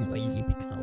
Noisy Pixel.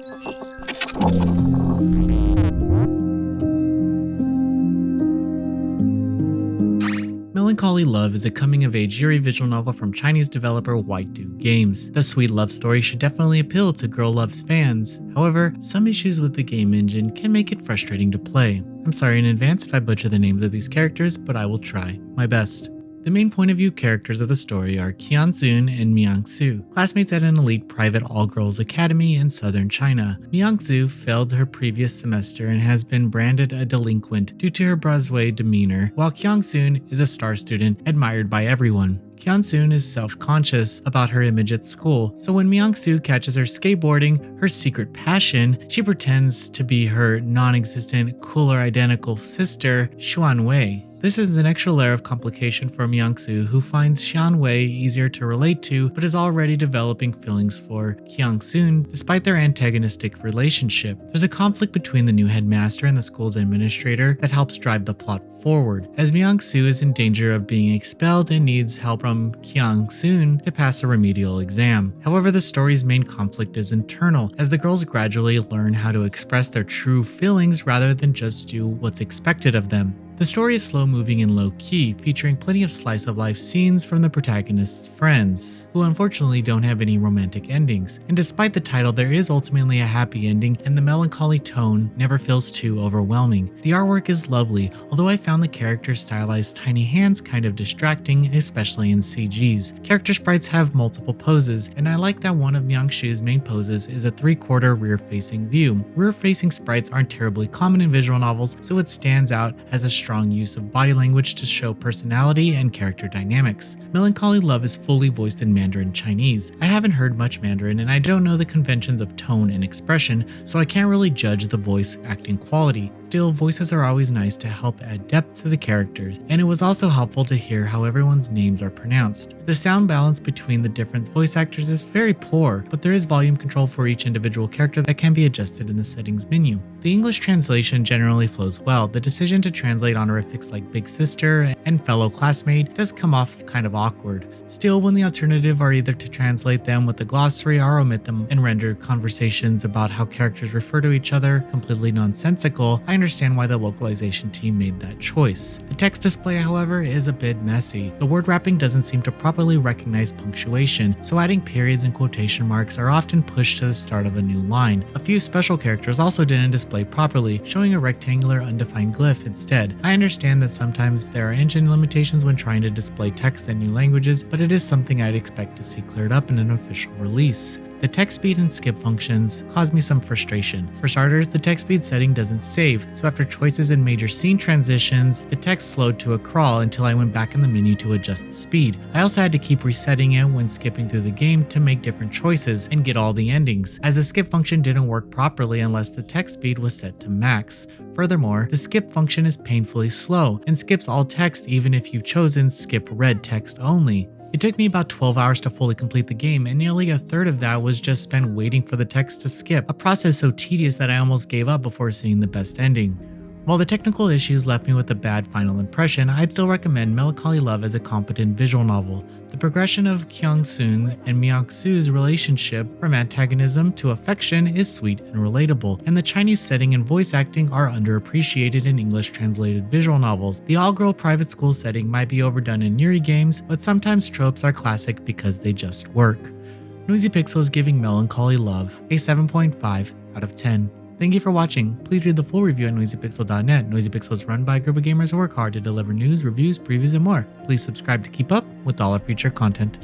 Melancholy Love is a coming-of-age Yuri visual novel from Chinese developer White Do Games. The sweet love story should definitely appeal to Girl Loves fans. However, some issues with the game engine can make it frustrating to play. I'm sorry in advance if I butcher the names of these characters, but I will try my best. The main point of view characters of the story are Qianxun and Miangsu, classmates at an elite private all-girls academy in southern China. Miangsu failed her previous semester and has been branded a delinquent due to her blasé demeanor, while Qianxun is a star student admired by everyone. Qianxun is self-conscious about her image at school, so when Miangsu catches her skateboarding, her secret passion, she pretends to be her non-existent, cooler identical sister, Xuanwei. This is an extra layer of complication for Miangsu, who finds Xuanwei easier to relate to, but is already developing feelings for Qianxun despite their antagonistic relationship. There's a conflict between the new headmaster and the school's administrator that helps drive the plot forward, as Miangsu is in danger of being expelled and needs help from Qianxun to pass a remedial exam. However, the story's main conflict is internal, as the girls gradually learn how to express their true feelings rather than just do what's expected of them. The story is slow-moving and low-key, featuring plenty of slice-of-life scenes from the protagonist's friends, who unfortunately don't have any romantic endings. And despite the title, there is ultimately a happy ending, and the melancholy tone never feels too overwhelming. The artwork is lovely, although I found the characters' stylized tiny hands kind of distracting, especially in CGs. Character sprites have multiple poses, and I like that one of Miangshu's main poses is a 3/4 rear-facing view. Rear-facing sprites aren't terribly common in visual novels, so it stands out as a strong use of body language to show personality and character dynamics. Melancholy Love is fully voiced in Mandarin Chinese. I haven't heard much Mandarin and I don't know the conventions of tone and expression, so I can't really judge the voice acting quality. Still, voices are always nice to help add depth to the characters, and it was also helpful to hear how everyone's names are pronounced. The sound balance between the different voice actors is very poor, but there is volume control for each individual character that can be adjusted in the settings menu. The English translation generally flows well. The decision to translate honorifics like Big Sister and Fellow Classmate does come off kind of awkward. Still, when the alternative are either to translate them with a glossary or omit them and render conversations about how characters refer to each other completely nonsensical, I understand why the localization team made that choice. The text display, however, is a bit messy. The word wrapping doesn't seem to properly recognize punctuation, so adding periods and quotation marks are often pushed to the start of a new line. A few special characters also didn't display properly, showing a rectangular undefined glyph instead. I understand that sometimes there are engine limitations when trying to display text in new languages, but it is something I'd expect to see cleared up in an official release. The text speed and skip functions cause me some frustration. For starters, the text speed setting doesn't save, so after choices and major scene transitions, the text slowed to a crawl until I went back in the menu to adjust the speed. I also had to keep resetting it when skipping through the game to make different choices and get all the endings, as the skip function didn't work properly unless the text speed was set to max. Furthermore, the skip function is painfully slow and skips all text even if you've chosen skip red text only. It took me about 12 hours to fully complete the game, and nearly a third of that was just spent waiting for the text to skip, a process so tedious that I almost gave up before seeing the best ending. While the technical issues left me with a bad final impression, I'd still recommend Melancholy Love as a competent visual novel. The progression of Qianxun and Miangsu's relationship from antagonism to affection is sweet and relatable, and the Chinese setting and voice acting are underappreciated in English translated visual novels. The all-girl private school setting might be overdone in Yuri games, but sometimes tropes are classic because they just work. Noisy Pixel is giving Melancholy Love a 7.5 out of 10. Thank you for watching. Please read the full review at noisypixel.net. Noisy Pixel is run by a group of gamers who work hard to deliver news, reviews, previews, and more. Please subscribe to keep up with all our future content.